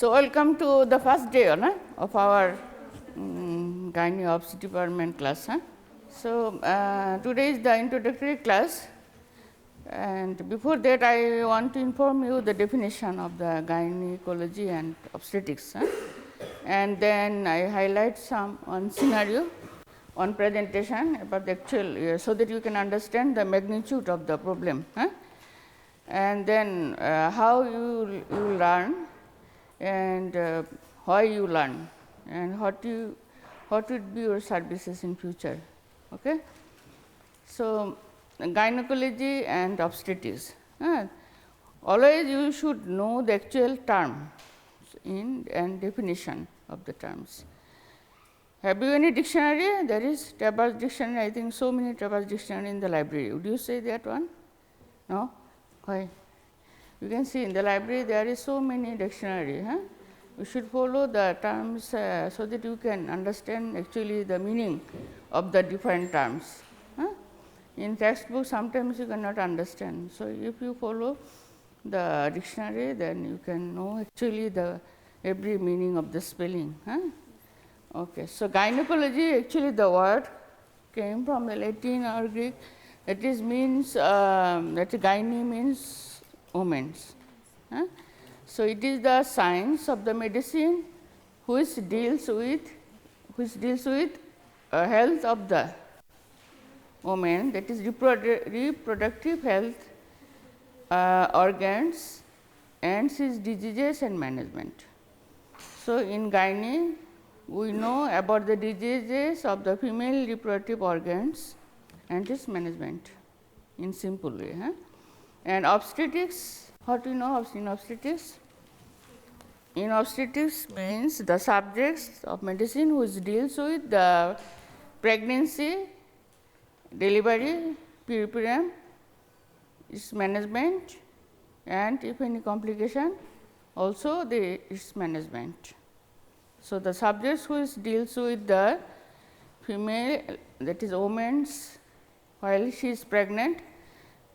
So, welcome to the first day of our gynae obs department class. So, today is the introductory class, and before that I want to inform you the definition of the gynecology and obstetrics, and then I highlight some on scenario, on presentation about the actual, so that you can understand the magnitude of the problem, and then how you learn, and why you learn, and what would be your services in future. Okay. So, gynecology and obstetrics, always you should know the actual term in and definition of the terms. Have you any dictionary? There is Tabard's dictionary. I think so many Tabard's dictionary in the library. Would you say that one? No? Why? You can see in the library there is so many dictionary. You should follow the terms so that you can understand actually the meaning of the different terms. In textbook sometimes you cannot understand. So, if you follow the dictionary, then you can know actually the every meaning of the spelling. Okay. So, gynecology, actually the word came from the Latin or Greek, that is means that gyne means women's. So, it is the science of the medicine which deals with health of the woman, that is reproductive health, organs and its diseases and management. So, in gyne we know about the diseases of the female reproductive organs and its management in simple way. And obstetrics, what we know in obstetrics? In obstetrics means the subjects of medicine which deals with the pregnancy, delivery, puerperium, its management, and if any complication, also its management. So, the subjects which deals with the female, that is woman's while she is pregnant,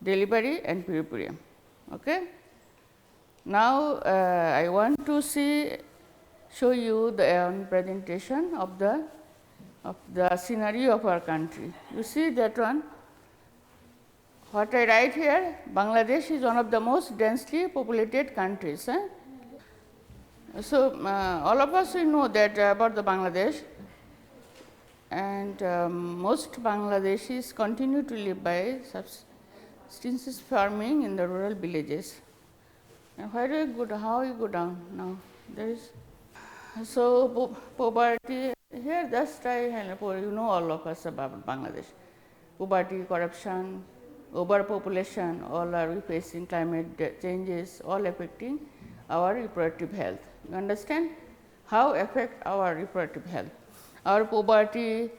delivery and puerperium. Okay. Now, I want to show you the presentation of the scenario of our country. You see that one, what I write here, Bangladesh is one of the most densely populated countries. So, all of us we know that about the Bangladesh, and most Bangladeshis continue to live by subsistence farming in the rural villages. And where do you go? How you go down now? There is so poverty here. Just you know all of us about Bangladesh. Poverty, corruption, overpopulation, all are we facing climate changes, all affecting our reproductive health. You understand how affect our reproductive health? Our poverty,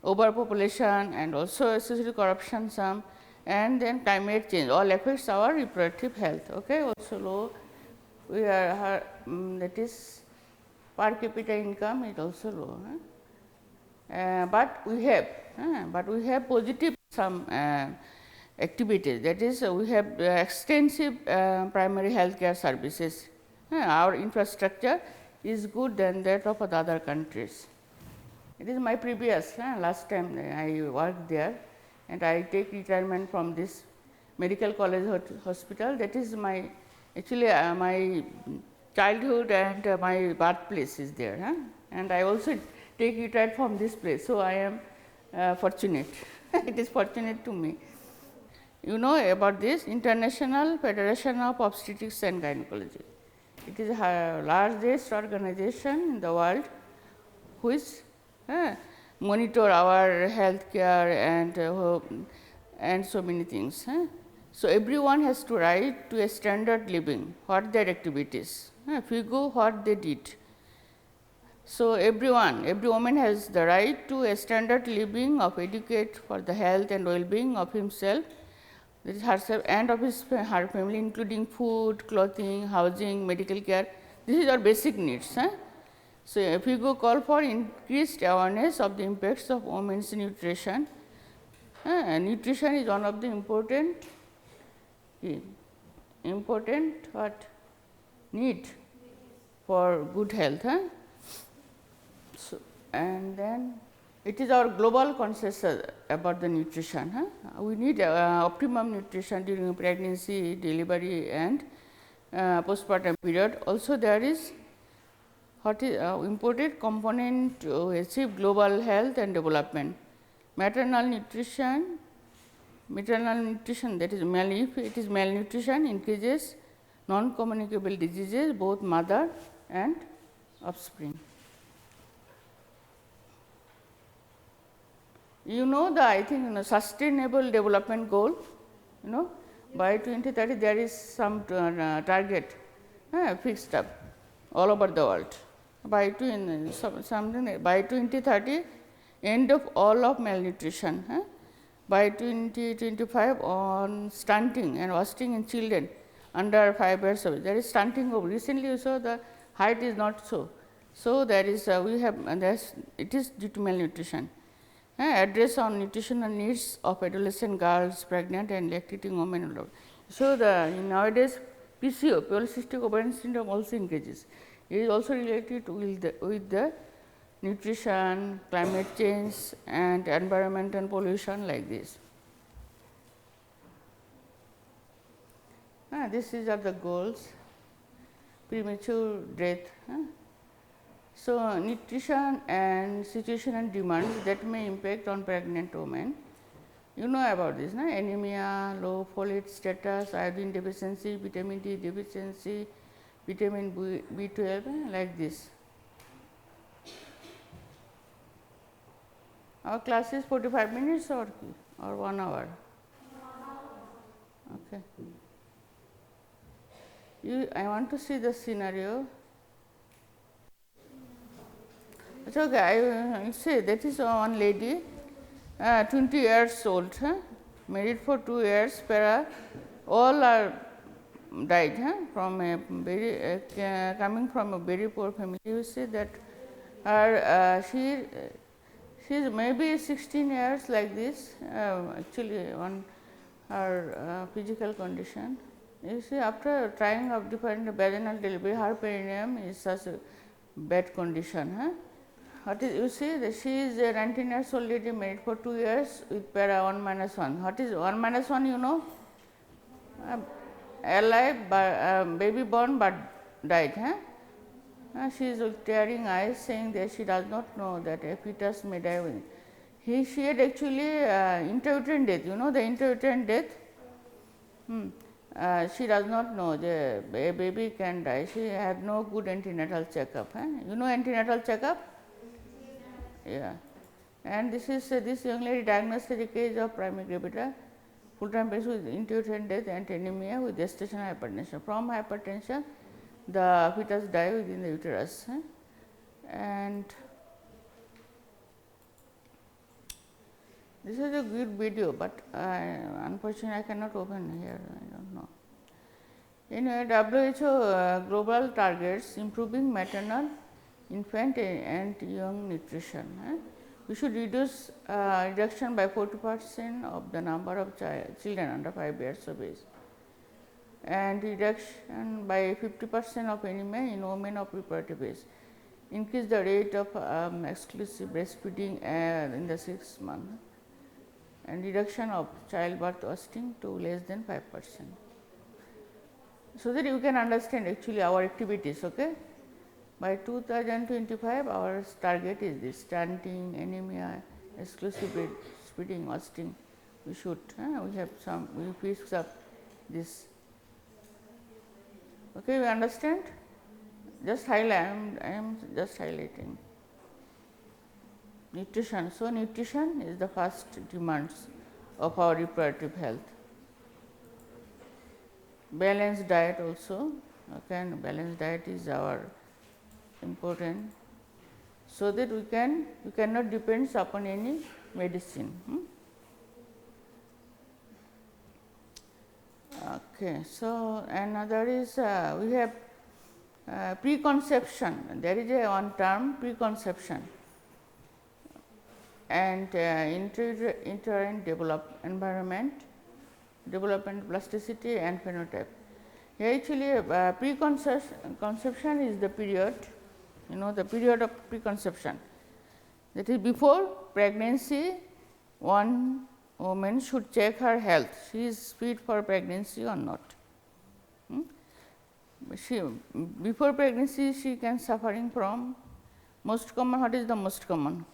overpopulation, and also especially corruption some, and then climate change all affects our reproductive health. Okay. Also low, we are that is per capita income is also low. But we have positive some activities, that is we have extensive primary health care services. Our infrastructure is good than that of other countries. It is my previous last time I worked there, and I take retirement from this medical college hospital. That is my actually my childhood and my birthplace is there, and I also take retired from this place. So, I am fortunate. It is fortunate to me. You know about this International Federation of Obstetrics and Gynecology. It is the largest organization in the world which monitor our health care and so many things. So, everyone has to right to a standard living, what their activities, FIGO what they did. So, every woman has the right to a standard living of educate for the health and well-being of himself, that is herself and of her family, including food, clothing, housing, medical care. This is our basic needs. So, if we go call for increased awareness of the impacts of women's nutrition, nutrition is one of the important what need for good health. So, and then it is our global consensus about the nutrition. We need optimum nutrition during pregnancy, delivery and postpartum period. Also there is what is important component to achieve global health and development. Maternal nutrition that is if it is malnutrition increases non-communicable diseases both mother and offspring. You know the I think sustainable development goal, by 2030 there is some target fixed up all over the world. By 2030 end of all of malnutrition. By 2025 on stunting and wasting in children under 5 years of age. There is stunting of recently you saw the height is not so. So, there is we have it is due to malnutrition. Address on nutritional needs of adolescent girls, pregnant and lactating women. So, nowadays PCO, polycystic ovarian syndrome also increases. It is also related with the nutrition, climate change and environmental pollution like this. This is of the goals, premature death. So, nutrition and situational demands that may impact on pregnant women. You know about this, anemia, low folate status, iodine deficiency, vitamin D deficiency, vitamin B12 like this. Our class is 45 minutes or 1 hour. Okay. I want to see the scenario. It's okay. I say that is one lady, 20 years old, married for 2 years. All are died from a very coming from a very poor family. You see that her she is maybe 16 years like this. Actually, on her physical condition. You see, after trying of different vaginal delivery, her perineum is such a bad condition. What is you see that she is a 19 years old lady married for 2 years with para 1 minus 1. What is 1 minus 1? You know, alive, but, baby born but died. She is with tearing eyes, saying that she does not know that a fetus may die with. She had actually intrauterine death. You know the intrauterine death. She does not know that a baby can die. She had no good antenatal checkup. You know antenatal checkup? Yeah. And this is this young lady diagnosed at the case of primary gravitas, full-time patient with intrauterine death and anemia with gestational hypertension. From hypertension, the fetus died within the uterus. And this is a good video, but unfortunately I cannot open here. I don't know. Anyway, WHO global targets improving maternal, infant and young nutrition. We should reduce reduction by 40% of the number of children under 5 years of age, and reduction by 50% of anemia in women of reproductive age. Increase the rate of exclusive breastfeeding in the 6th month, and reduction of childbirth wasting to less than 5%. So that you can understand actually our activities. Okay. By 2025, our target is this: stunting, anemia, exclusive breastfeeding, wasting. We should we have some we fix up this. Okay, we understand. Just highlight. I am just highlighting nutrition. So nutrition is the first demands of our reproductive health. Balanced diet also. Okay, and balanced diet is our important, so that we cannot depend upon any medicine. Okay, so another is we have preconception. There is a one term preconception and environment, development, plasticity and phenotype. Here actually preconception is the period, the period of preconception. That is, before pregnancy, one woman should check her health, she is fit for pregnancy or not. Before pregnancy, she can suffering from most common. What is the most common?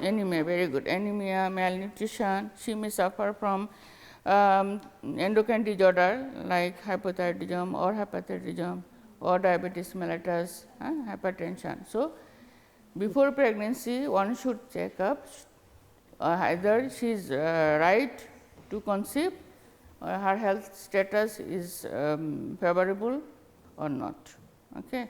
Anemia, very good. Anemia, malnutrition. She may suffer from endocrine disorder like hypothyroidism or diabetes mellitus, hypertension. So, before pregnancy, one should check up either she is right to conceive or her health status is favorable or not. Okay.